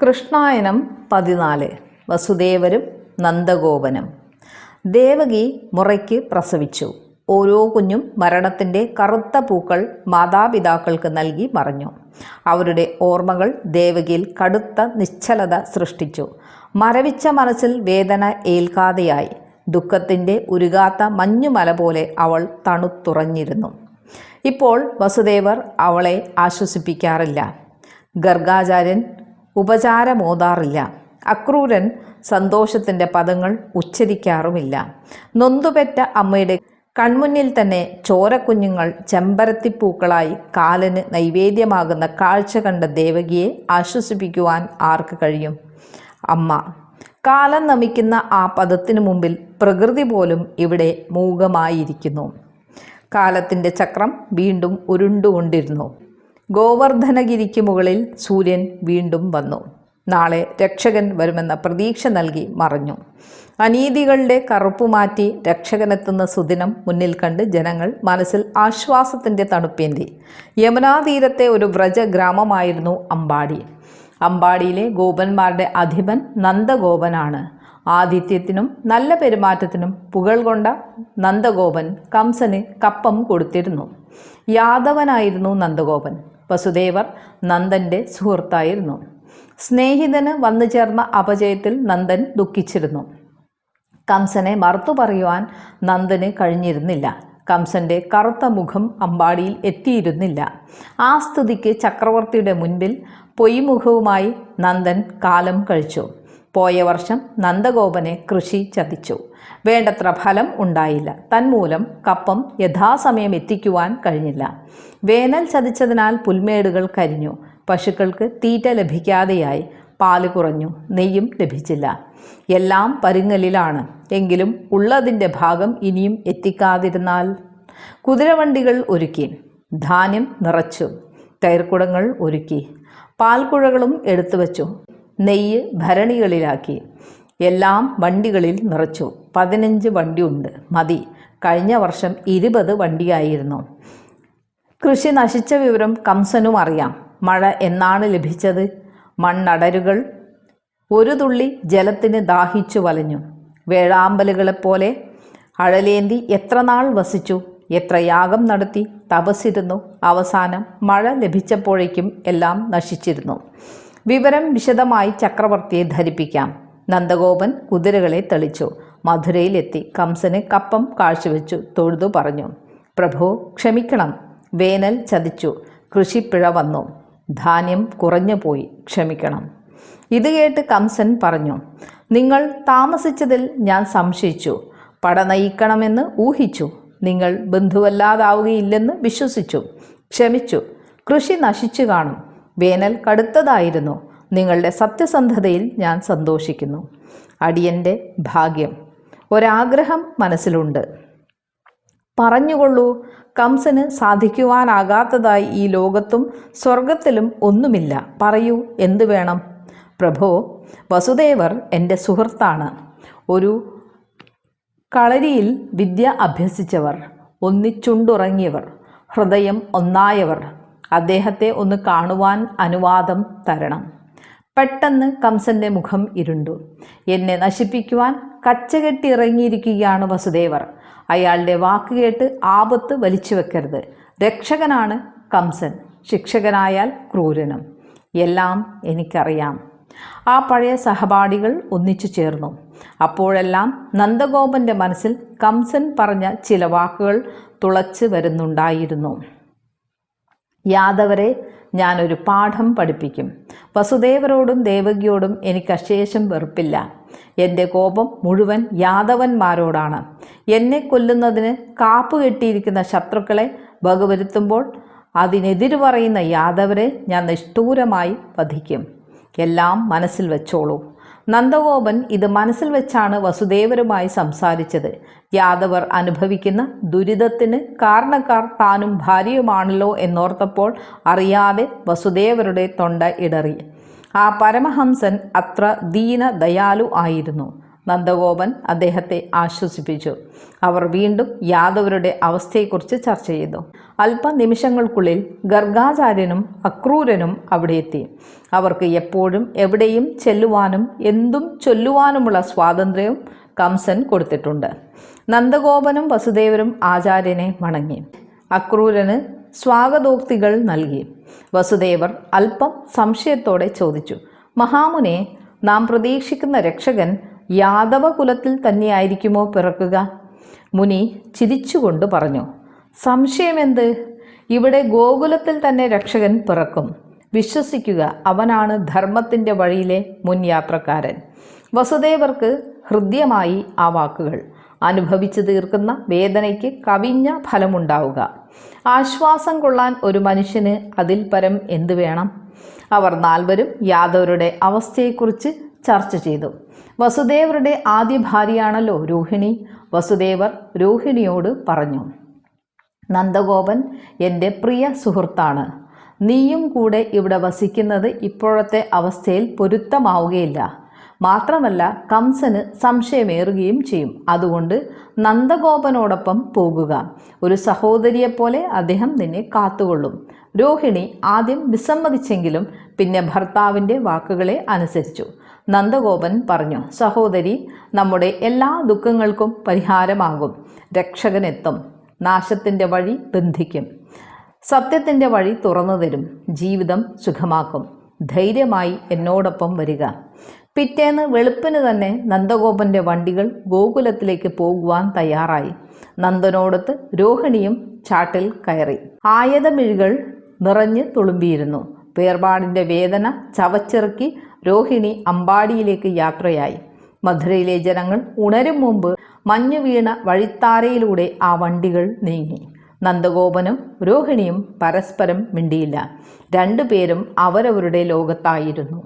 കൃഷ്ണായനം 14 വസുദേവരും നന്ദഗോപനും. ദേവകി മുറയ്ക്ക് പ്രസവിച്ചു. ഓരോ കുഞ്ഞും മരണത്തിൻ്റെ കറുത്ത പൂക്കൾ മാതാപിതാക്കൾക്ക് നൽകി മറഞ്ഞു. അവരുടെ ഓർമ്മകൾ ദേവകിയിൽ കടുത്ത നിശ്ചലത സൃഷ്ടിച്ചു. മരവിച്ച മനസ്സിൽ വേദന ഏൽക്കാതെയായി. ദുഃഖത്തിൻ്റെ ഉരുകാത്ത മഞ്ഞുമല പോലെ അവൾ തണുത്തുറഞ്ഞിരുന്നു. ഇപ്പോൾ വസുദേവർ അവളെ ആശ്വസിപ്പിക്കാറില്ല. ഗർഗാചാര്യൻ ഉപചാരമോതാറില്ല. അക്രൂരൻ സന്തോഷത്തിൻ്റെ പദങ്ങൾ ഉച്ചരിക്കാറുമില്ല. നൊന്തുപെറ്റ അമ്മയുടെ കൺമുന്നിൽ തന്നെ ചോരക്കുഞ്ഞുങ്ങൾ ചെമ്പരത്തിപ്പൂക്കളായി കാലന് നൈവേദ്യമാകുന്ന കാഴ്ച കണ്ട ദേവകിയെ ആശ്വസിപ്പിക്കുവാൻ ആർക്ക് കഴിയും? അമ്മ. കാലം നമിക്കുന്ന ആ പദത്തിനു മുമ്പിൽ പ്രകൃതി പോലും ഇവിടെ മൂകമായിരിക്കുന്നു. കാലത്തിൻ്റെ ചക്രം വീണ്ടും ഉരുണ്ടുകൊണ്ടിരുന്നു. ഗോവർദ്ധനഗിരിക്ക് മുകളിൽ സൂര്യൻ വീണ്ടും വന്നു. നാളെ രക്ഷകൻ വരുമെന്ന പ്രതീക്ഷ നൽകി മറഞ്ഞു. അനീതികളുടെ കറുപ്പുമാറ്റി രക്ഷകനെത്തുന്ന സുദിനം മുന്നിൽ കണ്ട് ജനങ്ങൾ മനസ്സിൽ ആശ്വാസത്തിൻ്റെ തണുപ്പേന്തി. യമുനാതീരത്തെ ഒരു വ്രജഗ്രാമമായിരുന്നു അമ്പാടി. അമ്പാടിയിലെ ഗോപന്മാരുടെ അധിപൻ നന്ദഗോപനാണ്. ആതിഥ്യത്തിനും നല്ല പെരുമാറ്റത്തിനും പുകഴ് കൊണ്ട നന്ദഗോപൻ കംസന് കപ്പം കൊടുത്തിരുന്നു. യാദവനായിരുന്നു നന്ദഗോപൻ. വസുദേവർ നന്ദൻ്റെ സുഹൃത്തായിരുന്നു. സ്നേഹിതന് വന്നു ചേർന്ന അപജയത്തിൽ നന്ദൻ ദുഃഖിച്ചിരുന്നു. കംസനെ മറുത്തു പറയുവാൻ നന്ദന് കഴിഞ്ഞിരുന്നില്ല. കംസൻ്റെ കറുത്ത മുഖം അമ്പാടിയിൽ എത്തിയിരുന്നില്ല. ആ സ്ഥിതിക്ക് ചക്രവർത്തിയുടെ മുൻപിൽ പൊയ്മുഖവുമായി നന്ദൻ കാലം കഴിച്ചു. പോയ വർഷം നന്ദഗോപനെ കൃഷി ചതിച്ചു. വേണ്ടത്ര ഫലം ഉണ്ടായില്ല. തന്മൂലം കപ്പം യഥാസമയം എത്തിക്കുവാൻ കഴിഞ്ഞില്ല. വേനൽ ചതിച്ചതിനാൽ പുൽമേടുകൾ കരിഞ്ഞു. പശുക്കൾക്ക് തീറ്റ ലഭിക്കാതെയായി. പാല് കുറഞ്ഞു. നെയ്യും ലഭിച്ചില്ല. എല്ലാം പരുങ്ങലിലാണ്. എങ്കിലും ഉള്ളതിൻ്റെ ഭാഗം ഇനിയും എത്തിക്കാതിരുന്നാൽ? കുതിരവണ്ടികൾ ഒരുക്കി. ധാന്യം നിറച്ചു. തൈർക്കുടങ്ങൾ ഒരുക്കി. പാൽക്കുഴകളും എടുത്തു വച്ചു. നെയ്യ് ഭരണികളിലാക്കി. എല്ലാം വണ്ടികളിൽ നിറച്ചു. 15 വണ്ടിയുണ്ട്. മതി. കഴിഞ്ഞ വർഷം 20 വണ്ടിയായിരുന്നു. കൃഷി നശിച്ച വിവരം കംസനും അറിയാം. മഴ എന്നാണ് ലഭിച്ചത്? മണ്ണടരുകൾ ഒരു തുള്ളി ജലത്തിന് ദാഹിച്ചു വലഞ്ഞു. വേഴാമ്പലുകളെപ്പോലെ അഴലേന്തി എത്ര നാൾ വസിച്ചു? എത്ര യാഗം നടത്തി, തപസ്സിരുന്നു. അവസാനം മഴ ലഭിച്ചപ്പോഴേക്കും എല്ലാം നശിച്ചിരുന്നു. വിവരം വിശദമായി ചക്രവർത്തിയെ ധരിപ്പിക്കാം. നന്ദഗോപൻ കുതിരകളെ തെളിച്ചു. മധുരയിലെത്തി. കംസന് കപ്പം കാഴ്ചവെച്ചു. തൊഴുതു പറഞ്ഞു, പ്രഭു ക്ഷമിക്കണം. വേനൽ ചതിച്ചു. കൃഷിപ്പിഴ വന്നു. ധാന്യം കുറഞ്ഞുപോയി. ക്ഷമിക്കണം. ഇത് കേട്ട് കംസൻ പറഞ്ഞു, നിങ്ങൾ താമസിച്ചതിൽ ഞാൻ സംശയിച്ചു. പട നയിക്കണമെന്ന് ഊഹിച്ചു. നിങ്ങൾ ബന്ധുവല്ലാതാവുകയില്ലെന്ന് വിശ്വസിച്ചു. ക്ഷമിച്ചു. കൃഷി നശിച്ചു കാണും. വേനൽ കടുത്തതായിരുന്നു. നിങ്ങളുടെ സത്യസന്ധതയിൽ ഞാൻ സന്തോഷിക്കുന്നു. അടിയൻ്റെ ഭാഗ്യം. ഒരാഗ്രഹം മനസ്സിലുണ്ട്. പറഞ്ഞുകൊള്ളൂ. കംസന് സാധിക്കുവാനാകാത്തതായി ഈ ലോകത്തും സ്വർഗത്തിലും ഒന്നുമില്ല. പറയൂ, എന്തു വേണം? പ്രഭോ, വസുദേവർ എൻ്റെ സുഹൃത്താണ്. ഒരു കളരിയിൽ വിദ്യ അഭ്യസിച്ചവർ, ഒന്നിച്ചുണ്ടുറങ്ങിയവർ, ഹൃദയം ഒന്നായവർ. അദ്ദേഹത്തെ ഒന്ന് കാണുവാൻ അനുവാദം തരണം. പെട്ടെന്ന് കംസന്റെ മുഖം ഇരുണ്ടു. എന്നെ നശിപ്പിക്കുവാൻ കച്ചകെട്ടി ഇറങ്ങിയിരിക്കുകയാണ് വസുദേവർ. അയാളുടെ വാക്കുകേട്ട് ആപത്ത് വലിച്ചു വെക്കരുത്. രക്ഷകനാണ് കംസൻ. ശിക്ഷകനായാൽ ക്രൂരനും. എല്ലാം എനിക്കറിയാം. ആ പഴയ സഹപാഠികൾ ഒന്നിച്ചു ചേർന്നു. അപ്പോഴെല്ലാം നന്ദഗോപന്റെ മനസ്സിൽ കംസൻ പറഞ്ഞ ചില വാക്കുകൾ തുളച്ച് വരുന്നുണ്ടായിരുന്നു. യാദവരെ ഞാനൊരു പാഠം പഠിപ്പിക്കും. വസുദേവരോടും ദേവകിയോടും എനിക്ക് അശേഷം വെറുപ്പില്ല. എൻ്റെ കോപം മുഴുവൻ യാദവന്മാരോടാണ്. എന്നെ കൊല്ലുന്നതിന് കാപ്പു കെട്ടിയിരിക്കുന്ന ശത്രുക്കളെ വകവരുത്തുമ്പോൾ അതിനെതിരു പറയുന്ന യാദവരെ ഞാൻ നിഷ്ഠൂരമായി വധിക്കും. എല്ലാം മനസ്സിൽ വെച്ചോളൂ. നന്ദഗോപൻ ഇത് മനസ്സിൽ വെച്ചാണ് വസുദേവരുമായി സംസാരിച്ചത്. യാദവർ അനുഭവിക്കുന്ന ദുരിതത്തിന് കാരണക്കാർ താനും ഭാര്യയുമാണല്ലോ എന്നോർത്തപ്പോൾ അറിയാതെ വസുദേവരുടെ തൊണ്ട ഇടറി. ആ പരമഹംസൻ അത്ര ദീന ദയാലു ആയിരുന്നു. നന്ദഗോപൻ അദ്ദേഹത്തെ ആശ്വസിപ്പിച്ചു. അവർ വീണ്ടും യാദവരുടെ അവസ്ഥയെക്കുറിച്ച് ചർച്ച ചെയ്തു. അല്പനിമിഷങ്ങൾക്കുള്ളിൽ ഗർഗാചാര്യനും അക്രൂരനും അവിടെ എത്തി. അവർക്ക് എപ്പോഴും എവിടെയും ചെല്ലുവാനും എന്തും ചൊല്ലുവാനുമുള്ള സ്വാതന്ത്ര്യവും കംസൻ കൊടുത്തിട്ടുണ്ട്. നന്ദഗോപനും വസുദേവരും ആചാര്യനെ വണങ്ങി. അക്രൂരന് സ്വാഗതോക്തികൾ നൽകി. വസുദേവർ അല്പം സംശയത്തോടെ ചോദിച്ചു, മഹാമുനെ, നാം പ്രതീക്ഷിക്കുന്ന രക്ഷകൻ യാദവ കുലത്തിൽ തന്നെയായിരിക്കുമോ പിറക്കുക? മുനി ചിരിച്ചുകൊണ്ട് പറഞ്ഞു, സംശയമെന്ത്? ഇവിടെ ഗോകുലത്തിൽ തന്നെ രക്ഷകൻ പിറക്കും. വിശ്വസിക്കുക, അവനാണ് ധർമ്മത്തിൻ്റെ വഴിയിലെ മുൻയാത്രക്കാരൻ. വസുദേവർക്ക് ഹൃദ്യമായി ആ വാക്കുകൾ. അനുഭവിച്ചു തീർക്കുന്ന വേദനയ്ക്ക് കവിഞ്ഞ ഫലമുണ്ടാവുക. ആശ്വാസം കൊള്ളാൻ ഒരു മനുഷ്യന് അതിൽ പരം എന്തു വേണം? അവർ നാൽവരും യാദവരുടെ അവസ്ഥയെക്കുറിച്ച് ചർച്ച ചെയ്തു. വസുദേവരുടെ ആദ്യ ഭാര്യയാണല്ലോ രോഹിണി. വസുദേവർ രോഹിണിയോട് പറഞ്ഞു, നന്ദഗോപൻ എൻ്റെ പ്രിയ സുഹൃത്താണ്. നീയും കൂടെ ഇവിടെ വസിക്കുന്നത് ഇപ്പോഴത്തെ അവസ്ഥയിൽ പൊരുത്തമാവുകയില്ല. മാത്രമല്ല കംസന് സംശയമേറുകയും ചെയ്യും. അതുകൊണ്ട് നന്ദഗോപനോടൊപ്പം പോകുക. ഒരു സഹോദരിയെപ്പോലെ അദ്ദേഹം നിന്നെ കാത്തുകൊള്ളും. രോഹിണി ആദ്യം വിസമ്മതിച്ചെങ്കിലും പിന്നെ ഭർത്താവിൻ്റെ വാക്കുകളെ അനുസരിച്ചു. നന്ദഗോപൻ പറഞ്ഞു, സഹോദരി, നമ്മുടെ എല്ലാ ദുഃഖങ്ങൾക്കും പരിഹാരമാകും. രക്ഷകനെത്തും. നാശത്തിൻ്റെ വഴി ബന്ധിക്കും. സത്യത്തിൻ്റെ വഴി തുറന്നു തരും. ജീവിതം സുഖമാക്കും. ധൈര്യമായി എന്നോടൊപ്പം വരിക. പിറ്റേന്ന് വെളുപ്പിന് തന്നെ നന്ദഗോപൻ്റെ വണ്ടികൾ ഗോകുലത്തിലേക്ക് പോകുവാൻ തയ്യാറായി. നന്ദനോടൊത്ത് രോഹിണിയും ചാട്ടിൽ കയറി. ആയതമിഴികൾ നിറഞ്ഞ് തുളുമ്പിയിരുന്നു. വേർപാടിൻ്റെ വേദന ചവച്ചിറക്കി രോഹിണി അമ്പാടിയിലേക്ക് യാത്രയായി. മധുരയിലെ ജനങ്ങൾ ഉണരും മുമ്പ് മഞ്ഞു വീണ വഴിത്താരയിലൂടെ ആ വണ്ടികൾ നീങ്ങി. നന്ദഗോപനും രോഹിണിയും പരസ്പരം മിണ്ടിയില്ല. രണ്ടുപേരും അവരവരുടെ ലോകത്തായിരുന്നു.